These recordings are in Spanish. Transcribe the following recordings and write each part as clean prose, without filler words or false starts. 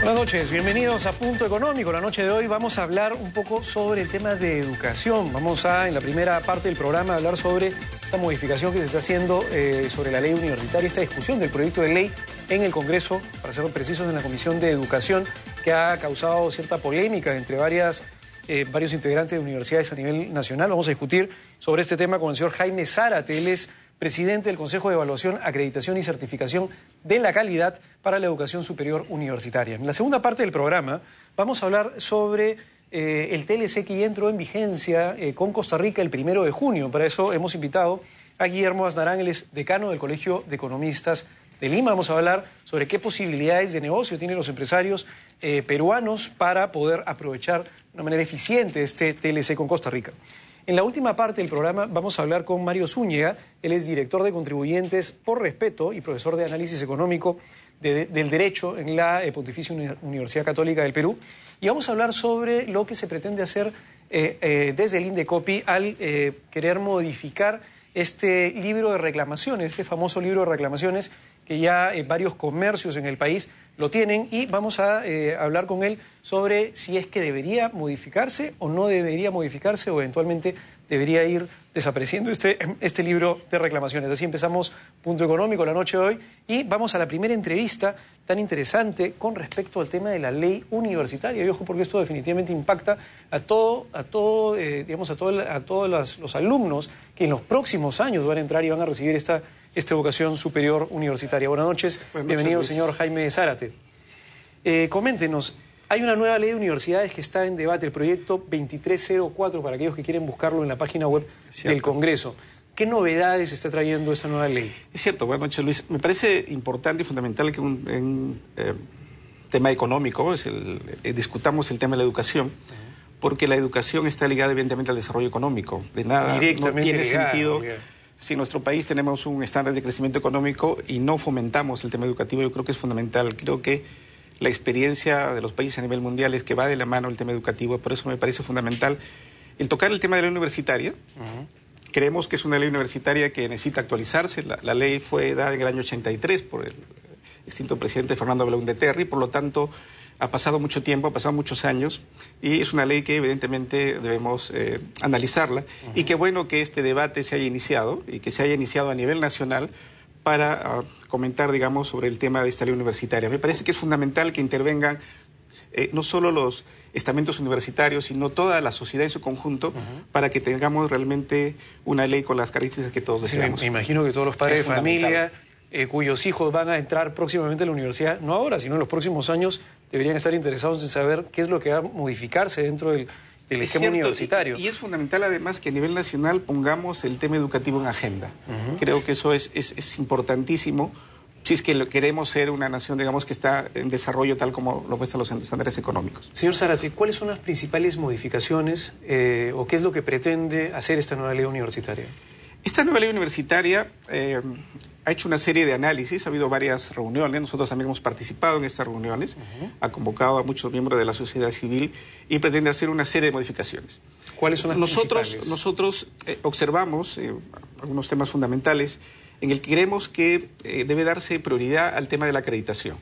Buenas noches, bienvenidos a Punto Económico. La noche de hoy vamos a hablar un poco sobre el tema de educación. Vamos a, en la primera parte del programa, hablar sobre esta modificación que se está haciendo sobre la ley universitaria, esta discusión del proyecto de ley en el Congreso, para ser precisos, en la Comisión de Educación, que ha causado cierta polémica entre varios integrantes de universidades a nivel nacional. Vamos a discutir sobre este tema con el señor Jaime Zárate. Él es presidente del Consejo de Evaluación, Acreditación y Certificación de la Calidad para la Educación Superior Universitaria. En la segunda parte del programa vamos a hablar sobre el TLC que ya entró en vigencia con Costa Rica el 1 de junio. Para eso hemos invitado a Guillermo Aznarán, él es decano del Colegio de Economistas de Lima. Vamos a hablar sobre qué posibilidades de negocio tienen los empresarios peruanos para poder aprovechar de una manera eficiente este TLC con Costa Rica. En la última parte del programa vamos a hablar con Mario Zúñiga. Él es director de Contribuyentes por Respeto y profesor de Análisis Económico del Derecho en la Pontificia Universidad Católica del Perú. Y vamos a hablar sobre lo que se pretende hacer desde el INDECOPI al querer modificar este libro de reclamaciones, este famoso libro de reclamaciones que ya varios comercios en el país lo tienen, y vamos a hablar con él sobre si es que debería modificarse o no debería modificarse, o eventualmente debería ir desapareciendo este libro de reclamaciones. Así empezamos Punto Económico la noche de hoy, y vamos a la primera entrevista tan interesante con respecto al tema de la ley universitaria. Y ojo, porque esto definitivamente impacta a todos los alumnos que en los próximos años van a entrar y van a recibir esta educación superior universitaria. Buenas noches, bienvenido, señor Jaime Zárate. Coméntenos, hay una nueva ley de universidades que está en debate, el proyecto 2304, para aquellos que quieren buscarlo en la página web del Congreso. ¿Qué novedades está trayendo esa nueva ley? Es cierto, buenas noches, Luis. Me parece importante y fundamental que un tema económico, discutamos el tema de la educación, porque la educación está ligada evidentemente al desarrollo económico. De nada, no tiene sentido. Si en nuestro país tenemos un estándar de crecimiento económico y no fomentamos el tema educativo, yo creo que es fundamental. Creo que la experiencia de los países a nivel mundial es que va de la mano el tema educativo, por eso me parece fundamental el tocar el tema de la ley universitaria. Creemos que es una ley universitaria que necesita actualizarse. La ley fue dada en el año 83 por el extinto presidente Fernando Belaúnde Terry, por lo tanto ha pasado mucho tiempo, ha pasado muchos años, y es una ley que evidentemente debemos analizarla. Y qué bueno que este debate se haya iniciado, y que se haya iniciado a nivel nacional para comentar, digamos, sobre el tema de esta ley universitaria. Me parece que es fundamental que intervengan no solo los estamentos universitarios, sino toda la sociedad en su conjunto, para que tengamos realmente una ley con las características que todos deseamos. Me imagino que todos los padres de familia cuyos hijos van a entrar próximamente a la universidad, no ahora, sino en los próximos años, deberían estar interesados en saber qué es lo que va a modificarse dentro del esquema universitario. Y es fundamental además que a nivel nacional pongamos el tema educativo en agenda. Creo que eso es importantísimo si es que queremos ser una nación, digamos, que está en desarrollo tal como lo muestran los estándares económicos. Señor Zárate, ¿cuáles son las principales modificaciones o qué es lo que pretende hacer esta nueva ley universitaria? Esta nueva ley universitaria ha hecho una serie de análisis, ha habido varias reuniones, nosotros también hemos participado en estas reuniones, ha convocado a muchos miembros de la sociedad civil y pretende hacer una serie de modificaciones. ¿Cuáles son las principales? Nosotros observamos algunos temas fundamentales en el que creemos que debe darse prioridad al tema de la acreditación.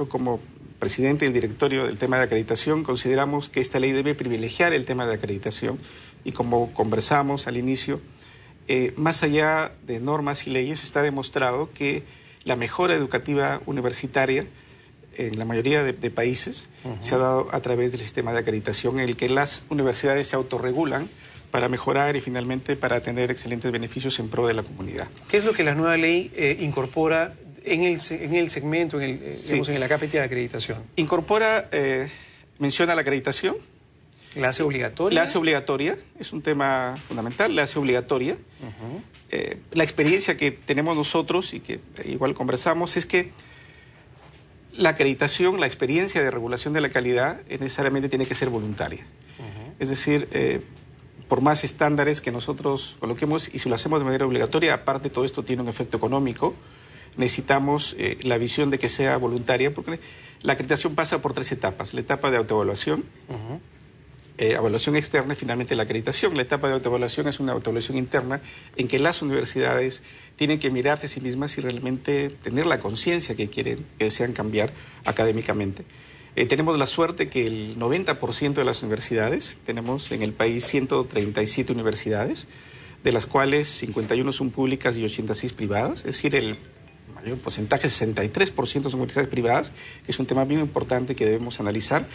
Como presidente del directorio del tema de acreditación, consideramos que esta ley debe privilegiar el tema de acreditación, y como conversamos al inicio, más allá de normas y leyes, está demostrado que la mejora educativa universitaria en la mayoría de países se ha dado a través del sistema de acreditación, en el que las universidades se autorregulan para mejorar y finalmente para tener excelentes beneficios en pro de la comunidad. ¿Qué es lo que la nueva ley incorpora en el segmento, digamos, en la carpeta de acreditación? Incorpora, menciona la acreditación. ¿La hace obligatoria? La hace obligatoria, es un tema fundamental, la hace obligatoria. La experiencia que tenemos nosotros y que igual conversamos es que la acreditación, la experiencia de regulación de la calidad necesariamente tiene que ser voluntaria. Es decir, por más estándares que nosotros coloquemos, y si lo hacemos de manera obligatoria, aparte todo esto tiene un efecto económico, necesitamos la visión de que sea voluntaria, porque la acreditación pasa por 3 etapas. La etapa de autoevaluación, evaluación externa y finalmente la acreditación. La etapa de autoevaluación es una autoevaluación interna en que las universidades tienen que mirarse a sí mismas y realmente tener la conciencia que desean cambiar académicamente. Tenemos la suerte que el 90% de las universidades, tenemos en el país 137 universidades, de las cuales 51 son públicas y 86 privadas, es decir, el mayor porcentaje, 63% son universidades privadas, que es un tema bien importante que debemos analizar.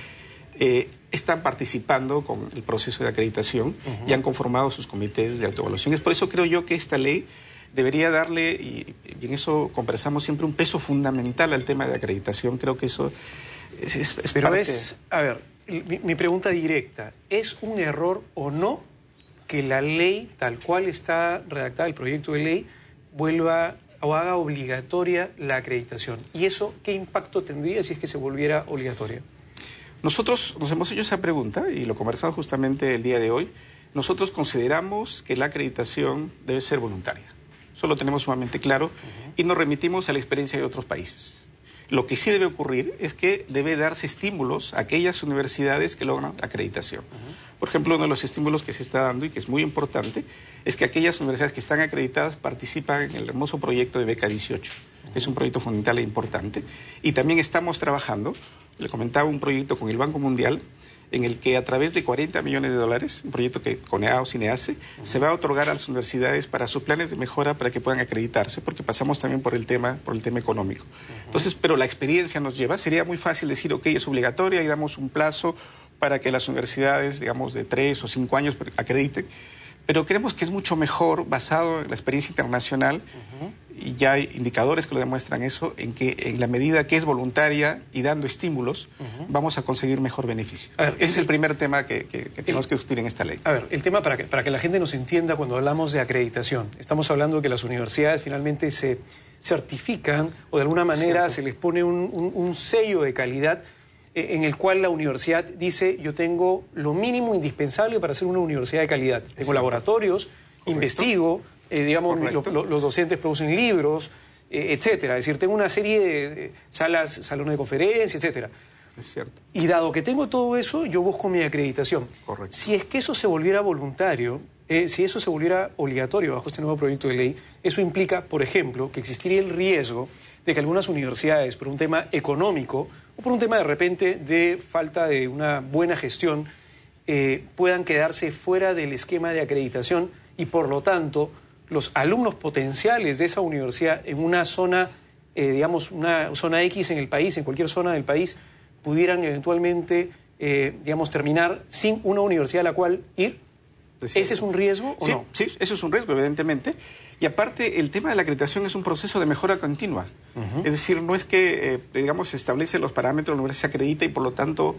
Están participando con el proceso de acreditación y han conformado sus comités de autoevaluación. Es por eso creo yo que esta ley debería darle, y en eso conversamos siempre, un peso fundamental al tema de acreditación. Creo que eso es Pero parte... a ver, mi pregunta directa, ¿es un error o no que la ley, tal cual está redactada el proyecto de ley, vuelva o haga obligatoria la acreditación? ¿Y eso qué impacto tendría si es que se volviera obligatoria? Nosotros nos hemos hecho esa pregunta y lo conversamos justamente el día de hoy. Nosotros consideramos que la acreditación debe ser voluntaria. Eso lo tenemos sumamente claro y nos remitimos a la experiencia de otros países. Lo que sí debe ocurrir es que debe darse estímulos a aquellas universidades que logran acreditación. Por ejemplo, uno de los estímulos que se está dando y que es muy importante es que aquellas universidades que están acreditadas participan en el hermoso proyecto de Beca 18, que es un proyecto fundamental e importante. Y también estamos trabajando, le comentaba, un proyecto con el Banco Mundial en el que a través de $40 millones, un proyecto que con EAOS y NEACE, se va a otorgar a las universidades para sus planes de mejora para que puedan acreditarse, porque pasamos también por el tema económico. Entonces, pero la experiencia nos lleva, sería muy fácil decir, ok, es obligatoria y damos un plazo para que las universidades, digamos, de 3 o 5 años acrediten, pero creemos que es mucho mejor, basado en la experiencia internacional, y ya hay indicadores que lo demuestran eso, en que en la medida que es voluntaria y dando estímulos, vamos a conseguir mejor beneficio. A ver, ese es el primer tema que tenemos que discutir en esta ley. A ver, el tema para que la gente nos entienda cuando hablamos de acreditación. Estamos hablando de que las universidades finalmente se certifican o de alguna manera se les pone un sello de calidad en el cual la universidad dice, yo tengo lo mínimo indispensable para ser una universidad de calidad. Tengo laboratorios, investigo, digamos, los docentes producen libros, etcétera. Es decir, tengo una serie de salones de conferencia, etcétera. Es cierto. Y dado que tengo todo eso, yo busco mi acreditación. Correcto. Si es que eso se volviera voluntario, si eso se volviera obligatorio bajo este nuevo proyecto de ley, eso implica, por ejemplo, que existiría el riesgo de que algunas universidades, por un tema económico o por un tema de repente de falta de una buena gestión, puedan quedarse fuera del esquema de acreditación y, por lo tanto, los alumnos potenciales de esa universidad en una zona, digamos, una zona X en el país, en cualquier zona del país, pudieran eventualmente, digamos, terminar sin una universidad a la cual ir. ¿Ese es un riesgo o no? Sí, eso es un riesgo, evidentemente. Y aparte, el tema de la acreditación es un proceso de mejora continua. Es decir, no es que, digamos, se establece los parámetros, la universidad se acredita y, por lo tanto,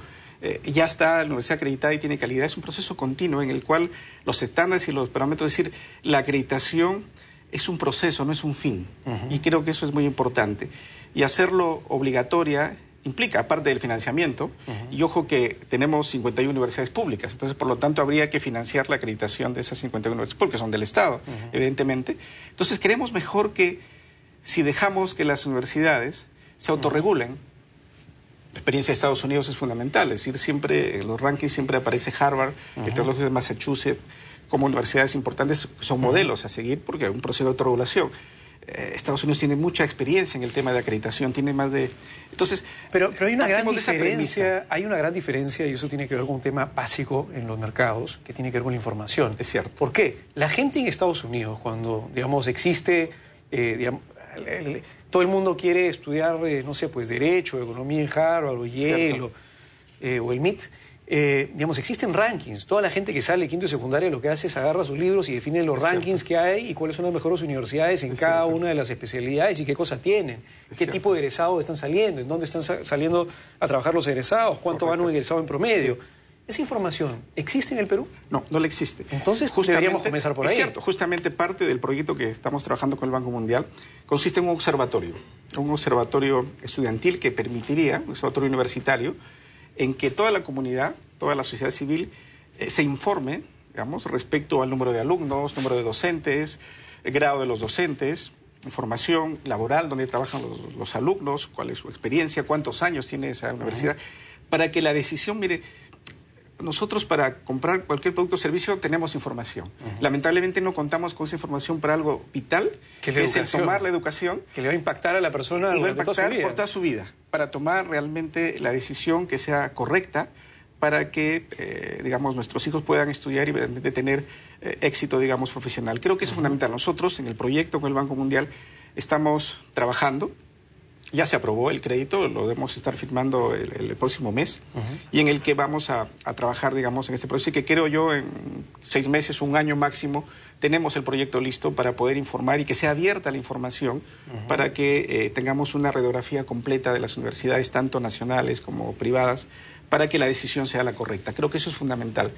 ya está la universidad acreditada y tiene calidad. Es un proceso continuo en el cual los estándares y los parámetros, es decir, la acreditación es un proceso, no es un fin. Y creo que eso es muy importante. Y hacerlo obligatoria implica, aparte del financiamiento, y ojo que tenemos 51 universidades públicas, entonces por lo tanto habría que financiar la acreditación de esas 51 universidades públicas, son del Estado, evidentemente. Entonces creemos mejor que si dejamos que las universidades se autorregulen. La experiencia de Estados Unidos es fundamental, es decir, siempre en los rankings siempre aparece Harvard, el Tecnológico de Massachusetts, como universidades importantes, son modelos a seguir porque hay un proceso de autorregulación. Estados Unidos tiene mucha experiencia en el tema de acreditación, tiene más de... Entonces, pero hay una gran diferencia, y eso tiene que ver con un tema básico en los mercados, que tiene que ver con la información. Es cierto. ¿Por qué? La gente en Estados Unidos, cuando, digamos, existe... todo el mundo quiere estudiar, no sé, pues Derecho, Economía en Harvard, o Yale, o el MIT... digamos, existen rankings. Toda la gente que sale quinto y secundaria lo que hace es agarra sus libros y define los rankings que hay y cuáles son las mejores universidades en cada una de las especialidades y qué cosas tienen, qué tipo de egresados están saliendo, en dónde están saliendo a trabajar los egresados, cuánto gana un egresado en promedio. ¿Esa información existe en el Perú? No, no le existe. Entonces, deberíamos comenzar por ahí. Es cierto, justamente parte del proyecto que estamos trabajando con el Banco Mundial consiste en un observatorio estudiantil que permitiría, un observatorio universitario, en que toda la comunidad, toda la sociedad civil se informe, digamos, respecto al número de alumnos, número de docentes, el grado de los docentes, formación laboral, dónde trabajan los alumnos, cuál es su experiencia, cuántos años tiene esa universidad, para que la decisión, mire, nosotros para comprar cualquier producto o servicio tenemos información. Lamentablemente no contamos con esa información para algo vital, que es el tomar la educación. Que le va a impactar a la persona y va a durante toda su vida. por toda su vida, para tomar realmente la decisión que sea correcta, para que, digamos, nuestros hijos puedan estudiar y realmente tener éxito, digamos, profesional. Creo que eso es fundamental. Nosotros, en el proyecto con el Banco Mundial, estamos trabajando. Ya se aprobó el crédito, lo debemos estar firmando el próximo mes, y en el que vamos a trabajar, digamos, en este proceso, y que creo yo en 6 meses, 1 año máximo, tenemos el proyecto listo para poder informar y que sea abierta la información para que tengamos una radiografía completa de las universidades, tanto nacionales como privadas, para que la decisión sea la correcta. Creo que eso es fundamental.